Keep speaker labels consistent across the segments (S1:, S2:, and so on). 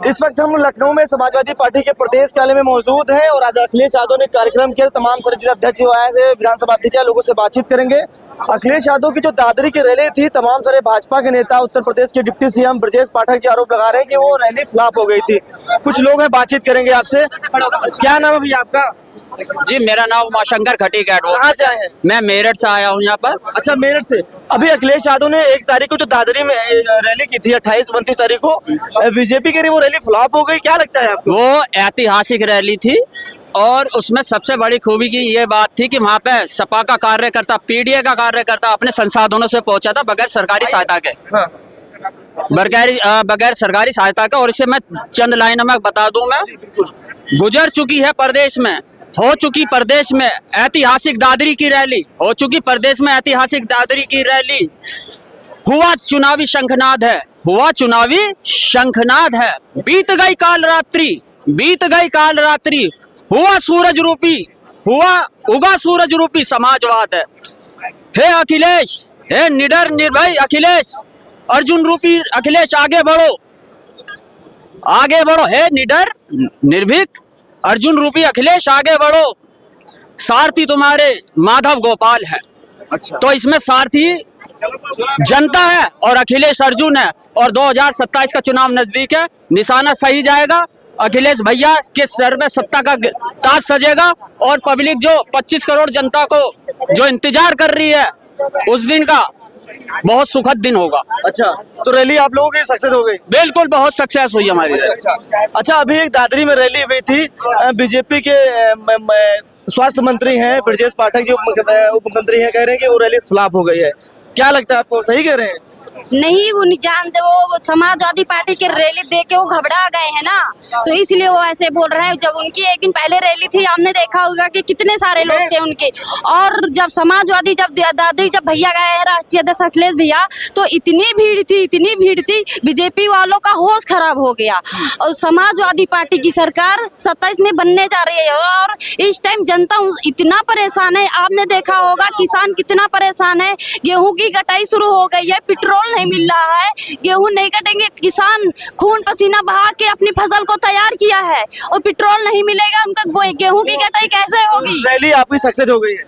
S1: इस वक्त हम लखनऊ में समाजवादी पार्टी के प्रदेश कार्यालय में मौजूद हैं और आज अखिलेश यादव ने कार्यक्रम किया। तमाम सारे जिला अध्यक्ष आए थे, विधानसभा अध्यक्ष, लोगों से बातचीत करेंगे। अखिलेश यादव की जो दादरी की रैली थी, तमाम सारे भाजपा के नेता, उत्तर प्रदेश के डिप्टी सीएम ब्रजेश पाठक जी आरोप लगा रहे हैं कि वो रैली फ्लॉप हो गई थी। कुछ लोग हैं, बातचीत करेंगे आपसे। क्या नाम है भैया आपका?
S2: जी, मेरा नाम उमाशंकर खटीक है।
S1: कहाँ से आए हैं?
S2: मैं मेरठ से आया हूँ यहाँ पर।
S1: अच्छा, मेरठ से। अभी अखिलेश यादव ने 1 तारीख को जो दादरी में रैली की थी, 28-29 तारीख को बीजेपी के लिए वो रैली फ्लॉप हो गई, क्या लगता है आपको?
S2: वो ऐतिहासिक रैली थी और उसमें सबसे बड़ी खूबी की ये बात थी कि वहाँ पे सपा का कार्यकर्ता, पीडीए का कार्यकर्ता अपने संसाधनों से पहुंचा था बगैर सरकारी सहायता के।
S1: हाँ।
S2: बगैर सरकारी सहायता का। और इसे मैं चंद लाइनों में बता दूं, मैं गुजर चुकी है प्रदेश में, हो चुकी प्रदेश में ऐतिहासिक दादरी की रैली, हो चुकी प्रदेश में ऐतिहासिक दादरी की रैली। हुआ चुनावी शंखनाद है, हुआ चुनावी शंखनाद है। बीत गई काल रात्रि, बीत गई काल रात्रि। हुआ सूरज रूपी, हुआ उगा सूरज रूपी समाजवाद है। हे अखिलेश, हे निडर निर्भय अखिलेश, अर्जुन रूपी अखिलेश, आगे बढ़ो, आगे बढ़ो। हे निडर निर्भीक अर्जुन रूपी अखिलेश, आगे बढ़ो। सारथी तुम्हारे माधव गोपाल है।
S1: अच्छा।
S2: तो इसमें सारथी जनता है और अखिलेश अर्जुन है। और 2027 का चुनाव नजदीक है, निशाना सही जाएगा। अखिलेश भैया के सर में सत्ता का ताज सजेगा और पब्लिक जो 25 करोड़ जनता को जो इंतजार कर रही है, उस दिन का बहुत सुखद दिन होगा।
S1: अच्छा, तो रैली आप लोगों की सक्सेस हो गई?
S2: बिल्कुल, बहुत सक्सेस हुई हमारी।
S1: अच्छा, अभी एक दादरी में रैली हुई थी, बीजेपी के स्वास्थ्य मंत्री हैं ब्रजेश पाठक जी, उप मुख्यमंत्री हैं, कह रहे हैं कि वो रैली फ्लॉप हो गई है। क्या लगता है आपको, सही कह रहे हैं?
S3: नहीं, वो नहीं जानते। वो समाजवादी पार्टी की रैली देख के वो घबरा गए हैं ना, तो इसलिए वो ऐसे बोल रहे हैं। जब उनकी एक दिन पहले रैली थी, आपने देखा होगा कि कितने सारे लोग थे उनके। और जब समाजवादी, जब दादी, जब भैया गए हैं राष्ट्रीय अध्यक्ष अखिलेश भैया, तो इतनी भीड़ थी, इतनी भीड़ थी, बीजेपी वालों का होश खराब हो गया। और समाजवादी पार्टी की सरकार 27 में बनने जा रही है और इस टाइम जनता इतना परेशान है। आपने देखा होगा किसान कितना परेशान है। गेहूं की कटाई शुरू हो गई है, पेट्रोल नहीं मिल रहा है, गेहूं नहीं कटेंगे। किसान खून पसीना बहा के अपनी फसल को तैयार किया है और पेट्रोल नहीं मिलेगा, उनका गेहूं की कटाई कैसे होगी?
S1: रैली आपकी सक्सेस हो गई है?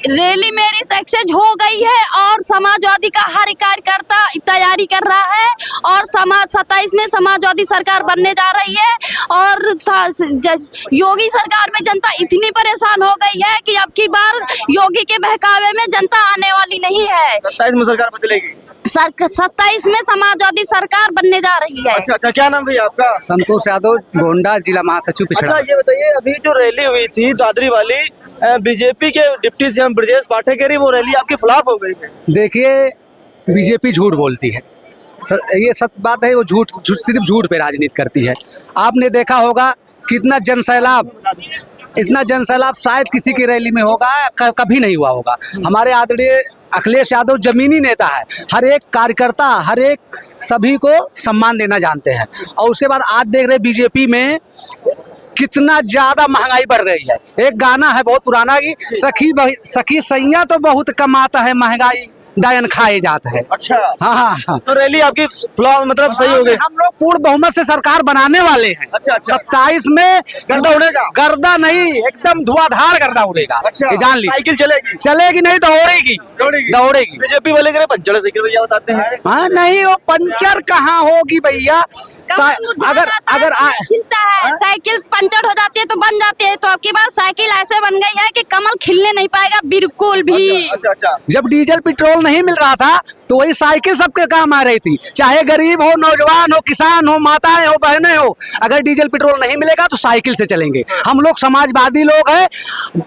S3: रैली मेरी सक्सेस हो गई है और समाजवादी का हर कार्यकर्ता तैयारी कर रहा है और 27 में समाजवादी सरकार बनने जा रही है। और योगी सरकार में जनता इतनी परेशान हो गई है कि अब की बार योगी के बहकावे में जनता आने वाली नहीं है।
S1: 27 में सरकार बदलेगी?
S3: 27 में समाजवादी सरकार बनने जा रही है।
S1: अच्छा, क्या नाम भैया आपका?
S4: संतोष यादव, गोंडा जिला महासचिव पिछड़ा।
S1: अच्छा, ये बताइए, अभी जो रैली हुई थी दादरी वाली, बीजेपी के डिप्टी सीएम ब्रजेश पाठक कह रही वो रैली आपकी फ्लॉप हो गई है।
S4: देखिए, बीजेपी झूठ बोलती है, ये सत्य बात है। वो सिर्फ झूठ पे राजनीति करती है। आपने देखा होगा कितना जनसैलाब, इतना जनसैलाब शायद किसी की रैली में होगा, कभी नहीं हुआ होगा। हमारे आदरणीय अखिलेश यादव जमीनी नेता है, हर एक कार्यकर्ता, हर एक सभी को सम्मान देना जानते हैं। और उसके बाद आज देख रहे बीजेपी में कितना ज्यादा महंगाई बढ़ रही है। एक गाना है बहुत पुराना कि सखी सैया तो बहुत कमाता है, महंगाई डायन खाए जाते हैं।
S1: अच्छा,
S4: हाँ।
S1: तो रैली आपकी फ्लॉप मतलब सही हो गई?
S4: हम लोग पूर्ण बहुमत से सरकार बनाने वाले हैं।
S1: अच्छा।
S4: 27 में
S1: गर्दा उड़ेगा?
S4: गर्दा नहीं, एकदम धुआंधार गर्दा उड़ेगा।
S1: अच्छा,
S4: ये जान ली।
S1: साइकिल
S4: चलेगी नहीं, दौड़ेगी।
S1: बीजेपी वाले कह रहे पंचर साइकिल भैया बताते हैं।
S4: हाँ, नहीं, वो पंचर कहाँ होगी भैया। अगर
S3: साइकिल पंचर हो जाती है तो बन जाती है, तो आपकी बात साइकिल ऐसे बन गई है कि कमल खिलने नहीं पाएगा बिल्कुल भी।
S1: अच्छा।
S4: जब डीजल पेट्रोल नहीं मिल रहा था तो वही साइकिल सबके काम आ रही थी, चाहे गरीब हो, नौजवान हो, किसान हो, माताएं हो, बहनें हो। अगर डीजल पेट्रोल नहीं मिलेगा तो साइकिल से चलेंगे। हम लोग समाजवादी लोग हैं,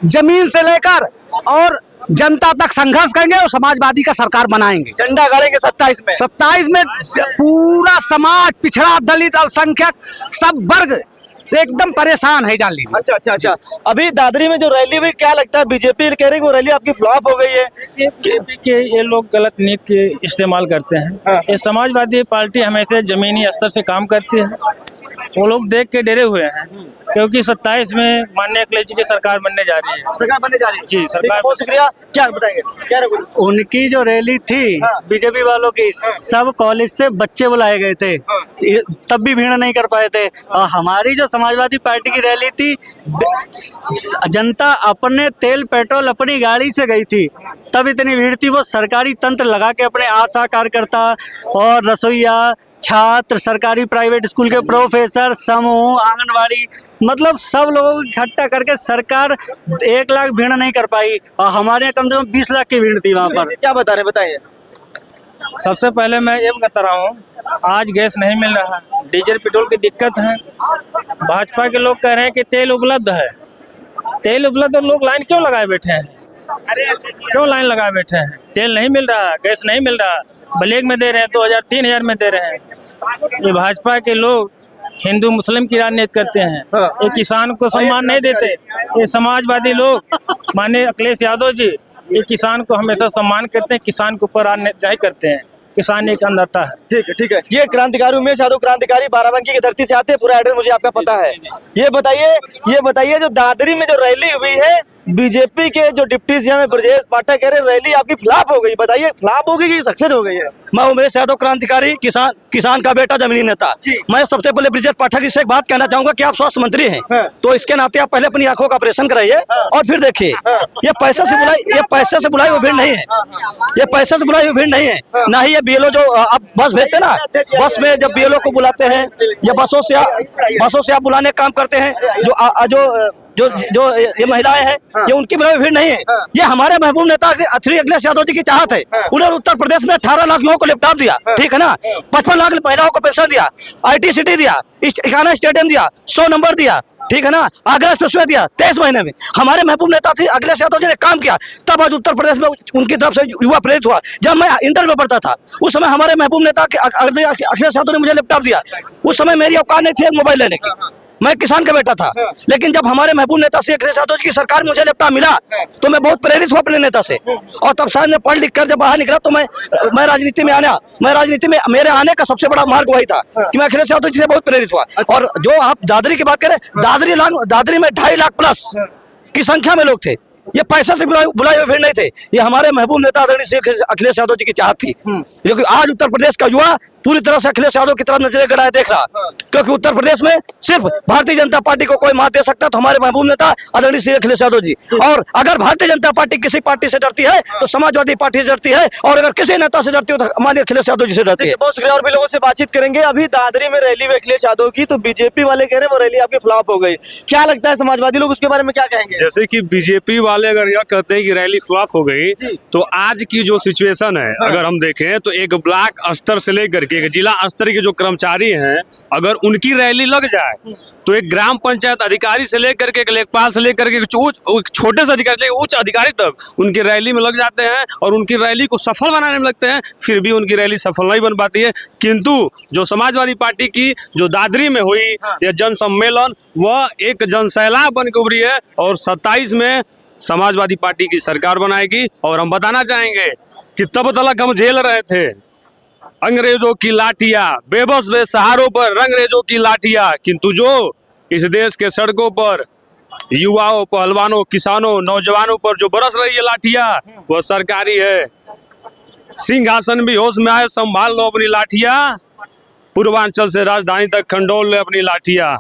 S4: जमीन से लेकर और जनता तक संघर्ष करेंगे और समाजवादी का सरकार बनाएंगे।
S1: झंडा गाड़ेंगे 27 में
S4: पूरा समाज, पिछड़ा, दलित, अल्पसंख्यक, सब वर्ग एकदम परेशान है, जान लीजिए।
S1: अच्छा अच्छा अच्छा, अभी दादरी में जो रैली हुई, क्या लगता है बीजेपी कह रही है वो रैली आपकी फ्लॉप हो गई है?
S5: बीजेपी के ये लोग गलत नीति के इस्तेमाल करते हैं। ये समाजवादी पार्टी हमेशा जमीनी स्तर से काम करती है। वो लोग देख के डरे हुए हैं, क्योंकि 27 में माननीय अखिलेश जी की सरकार बनने जा रही है।
S1: सरकार बनने जा रही है
S5: जी, सरकार।
S1: ठीक है, बहुत शुक्रिया। क्या बताएंगे, क्या रहे?
S6: उनकी जो रैली थी बीजेपी वालों की, सब कॉलेज से बच्चे बुलाए गए थे, तब भी भीड़ नहीं कर पाए थे। और हमारी जो समाजवादी पार्टी की रैली थी, जनता अपने तेल पेट्रोल अपनी गाड़ी से गई थी, तब इतनी भीड़ थी। वो सरकारी तंत्र लगा के अपने आशा कार्यकर्ता और रसोइया, छात्र, सरकारी प्राइवेट स्कूल के प्रोफेसर, समूह, आंगनवाड़ी, मतलब सब लोगों को इकट्ठा करके सरकार 1 लाख भीड़ नहीं कर पाई। और हमारे यहाँ कम से कम 20 लाख की भीड़ थी वहाँ पर।
S1: क्या बता रहे, बताइए।
S5: सबसे पहले मैं ये बता रहा हूँ, आज गैस नहीं मिल रहा, डीजल पेट्रोल की दिक्कत है। भाजपा के लोग कह रहे हैं कि तेल उपलब्ध है। तेल उपलब्ध और लोग लाइन क्यों लगाए बैठे हैं? क्यों लाइन लगाए बैठे हैं? तेल नहीं मिल रहा, गैस नहीं मिल रहा, ब्लैक में दे रहे हैं, 2000 3000 में दे रहे हैं। ये भाजपा के लोग हिंदू मुस्लिम की राजनीति करते हैं। ये किसान को सम्मान नहीं देते। ये समाजवादी लोग माननीय अखिलेश यादव जी, ये किसान को हमेशा सम्मान करते हैं, किसान के ऊपर अन्याय करते हैं। किसान एक अन्नदाता है।
S1: ठीक है ठीक है, ये क्रांतिकारी उमेश यादव, क्रांतिकारी बाराबंकी की धरती से आते हैं, पूरा एड्रेस मुझे आपका पता है। ये बताइए जो दादरी में जो रैली हुई है, बीजेपी के जो डिप्टी सीएम है ब्रजेश पाठक कह रहे रैली आपकी फ्लॉप हो गई, बताइए फ्लॉप हो गई कि सक्सेस हो गई है?
S7: मैं उमेश यादव, क्रांतिकारी किसान का बेटा, जमीनी नेता। मैं सबसे पहले ब्रिजेश पाठक जी से एक बात कहना चाहूंगा कि आप स्वास्थ्य मंत्री हैं, तो इसके नाते आप पहले अपनी आंखों का ऑपरेशन कराइए और फिर देखिए। ये पैसे से बुलाई हुई भीड़ नहीं है, ये पैसे से बुलाई हुई भीड़ नहीं है। ना ही ये बीएलओ जो आप बस भेजते ना, बस में जब बीएलओ को बुलाते हैं या बसों से आप बुलाने का काम करते हैं, जो ये महिलाएं हैं, ये उनकी भीड़ नहीं है। ये हमारे महबूब नेता श्री अखिलेश यादव जी की चाहत है। उन्होंने उत्तर प्रदेश में 18 लाख युवाओं को लैपटॉप दिया, ठीक है ना, 55 लाख महिलाओं को पेंशन दिया, IT सिटी दिया, इकाना स्टेडियम दिया, 100 नंबर दिया, ठीक है ना, आगरा एक्सप्रेसवे दिया 23 महीने में। हमारे महबूब नेता श्री अखिलेश यादव जी ने काम किया, तब आज उत्तर प्रदेश में उनकी तरफ से युवा प्रेरित हुआ। जब मैं इंटर में पढ़ता था, उस समय हमारे महबूब नेता अखिलेश यादव ने मुझे लैपटॉप दिया। उस समय मेरी औकात नहीं थी एक मोबाइल लेने की, मैं किसान का बेटा था। लेकिन जब हमारे महबूब नेता श्री अखिलेश यादव जी की सरकार में मुझे लैपटॉप मिला, तो मैं बहुत प्रेरित हुआ अपने नेता से। और तब शायद मैं पढ़ लिख कर जब बाहर निकला, तो मैं राजनीति में मेरे आने का सबसे बड़ा मार्ग वही था कि मैं अखिलेश यादव जी से बहुत प्रेरित हुआ। और जो आप दादरी की बात करें, दादरी में 2.5 लाख प्लस की संख्या में लोग थे। ये पैसा से बुलाए हुए भीड़ नहीं थे, ये हमारे महबूब नेता आदरणीय श्री अखिलेश यादव जी की चाहत थी। क्योंकि आज उत्तर प्रदेश का युवा पूरी तरह से अखिलेश यादव की तरफ नजरें गड़ाए देख रहा, क्योंकि उत्तर प्रदेश में सिर्फ भारतीय जनता पार्टी को कोई मात दे सकता तो हमारे महबूब नेता आदरणीय श्री अखिलेश यादव जी। और अगर भारतीय जनता पार्टी किसी पार्टी से डरती है तो समाजवादी पार्टी से डरती है, और अगर किसी नेता से डरती हो तो हमारे अखिलेश यादव जी से डरती है।
S1: बहुत शुक्रिया, और भी लोगों से बातचीत करेंगे। अभी दादरी में रैली हुई अखिलेश यादव की, तो बीजेपी वाले कह रहे हैं वो रैली आपकी फ्लॉप हो गई। क्या लगता है समाजवादी लोग उसके बारे में क्या कहेंगे?
S8: जैसे कि बीजेपी वाले अगर यह कहते हैं कि रैली फ्लॉप हो गई, तो आज की जो सिचुएशन है अगर हम देखें तो एक ब्लॉक स्तर से लेकर के जिला स्तर के जो कर्मचारी हैं, अगर उनकी रैली लग जाए तो एक ग्राम पंचायत अधिकारी से लेकर के लेखपाल से लेकर के छोटे से अधिकारी उच्च अधिकारी तक उनकी रैली में लग जाते हैं और उनकी रैली को सफल बनाने में लगते हैं, फिर भी उनकी रैली सफल नहीं बन पाती है। किंतु जो समाजवादी पार्टी की जो दादरी में हुई यह जन सम्मेलन, वह एक जनसैलाब बन के उभरी है और 27 में समाजवादी पार्टी की सरकार बनाएगी। और हम बताना चाहेंगे कि तब तक हम झेल रहे थे अंग्रेजों की लाठियां, बेबस बेसहारों पर अंग्रेजों की लाठियां, किंतु जो इस देश के सड़कों पर युवाओं, पहलवानों, किसानों, नौजवानों पर जो बरस रही है लाठियां, वह सरकारी है। सिंहासन भी होश में आए, संभाल लो अपनी लाठियां, पूर्वांचल से राजधानी तक खंडोल ले अपनी लाठियां,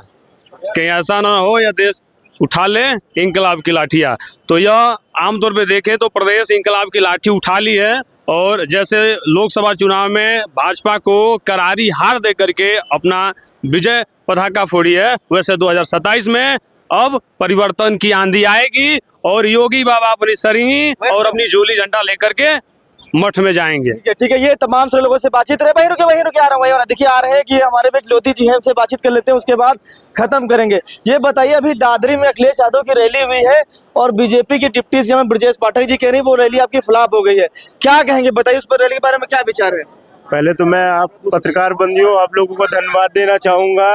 S8: कहीं ऐसा ना हो या देश उठा ले इंकलाब की लाठियां। तो यह आमतौर पे देखें तो प्रदेश इंकलाब की लाठी उठा ली है। और जैसे लोकसभा चुनाव में भाजपा को करारी हार दे करके अपना विजय पताका फोड़ी है, वैसे 2027 में अब परिवर्तन की आंधी आएगी और योगी बाबा अपनी सरी और अपनी झोली झंडा लेकर के मठ में जाएंगे।
S1: ठीक है, ये तमाम सारे लोगों से बातचीत रहे। वहीं रुके आ रहा हूँ, और देखिए आ रहे हैं कि हमारे बीच लोधी जी हैं, उनसे बातचीत कर लेते हैं, उसके बाद खत्म करेंगे। ये बताइए, अभी दादरी में अखिलेश यादव की रैली हुई है और बीजेपी की डिप्टी सीएम ब्रजेश पाठक जी कह रही है वो रैली आपकी फ्लॉप हो गई है, क्या कहेंगे बताइए उस पर, रैली के बारे में क्या विचार है?
S9: पहले तो मैं आप पत्रकार बंदियों आप लोगों को धन्यवाद देना चाहूंगा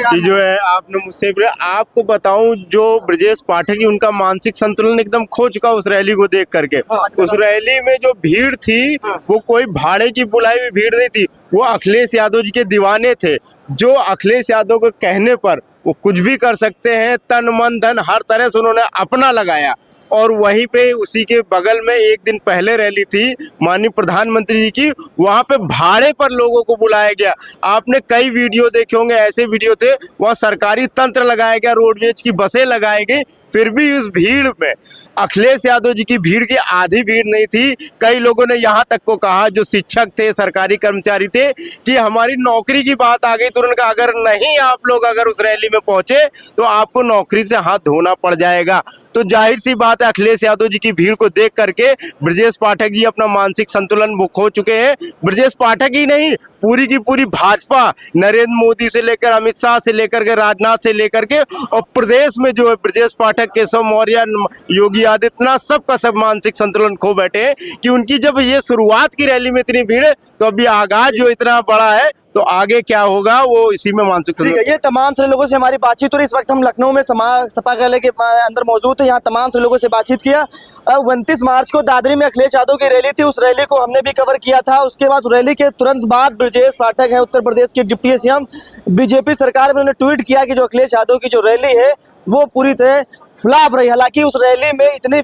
S9: कि जो है आपने मुझसे आपको बताऊं जो ब्रजेश पाठक जी उनका मानसिक संतुलन एकदम खो चुका उस रैली को देख करके। उस रैली में जो भीड़ थी वो कोई भाड़े की बुलाई हुई भीड़ नहीं थी, वो अखिलेश यादव जी के दीवाने थे जो अखिलेश यादव के कहने पर वो कुछ भी कर सकते हैं, तन मन धन हर तरह से उन्होंने अपना लगाया। और वहीं पे उसी के बगल में एक दिन पहले रैली थी माननीय प्रधानमंत्री जी की, वहां पे भाड़े पर लोगों को बुलाया गया। आपने कई वीडियो देखे होंगे, ऐसे वीडियो थे वहाँ सरकारी तंत्र लगाया गया, रोडवेज की बसें लगाई गई, फिर भी उस भीड़ में अखिलेश यादव जी की भीड़ की आधी भीड़ नहीं थी। कई लोगों ने यहाँ तक को कहा, जो शिक्षक थे, सरकारी कर्मचारी थे, कि हमारी नौकरी की बात आ गई तो उन्होंने कहा अगर नहीं आप लोग अगर उस रैली में पहुंचे तो आपको नौकरी से हाथ धोना पड़ जाएगा। तो जाहिर सी बात है अखिलेश यादव जी की भीड़ को देख करके ब्रजेश पाठक जी अपना मानसिक संतुलन वो खो चुके हैं। ब्रजेश पाठक ही नहीं, पूरी की पूरी भाजपा, नरेंद्र मोदी से लेकर अमित शाह से लेकर के राजनाथ से लेकर के और प्रदेश में जो है ब्रजेश पाठक, केशव मौर्य, योगी आदित्यनाथ, सबका सब मानसिक संतुलन खो बैठे हैं कि उनकी जब ये शुरुआत की रैली में इतनी भीड़ है तो अभी आगाज जो इतना बड़ा है तो आगे क्या होगा वो इसी में मानसिक संतुलन।
S1: ये तमाम सारे लोगों से हमारी बातचीत हो रही। इस वक्त हम लखनऊ में सपा कार्यालय के अंदर मौजूद है। यहाँ तमाम सारे लोगों से बातचीत किया। 29 मार्च को दादरी में अखिलेश यादव की रैली थी, उस रैली को हमने भी कवर किया था। उसके बाद रैली के तुरंत बाद ब्रजेश पाठक है उत्तर प्रदेश के डिप्टी सीएम, बीजेपी सरकार में उन्होंने ट्वीट किया कि जो अखिलेश यादव की जो रैली है वो पूरी तरह फ्लॉप रही। हालांकि उस रैली में इतनी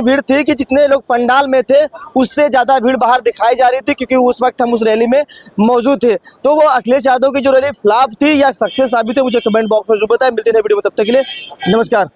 S1: भीड़ थी कि जितने लोग पंडाल में थे उससे ज़्यादा भीड़ बाहर दिखाई जा रही थी, क्योंकि उस वक्त हम उस रैली में मौजूद थे। तो वो अखिलेश यादव की जो रैली फ्लॉप थी या सक्सेस साबित है, मुझे कमेंट बॉक्स में जरूर बताएं। मिलते हैं वीडियो में, तब तक के लिए नमस्कार।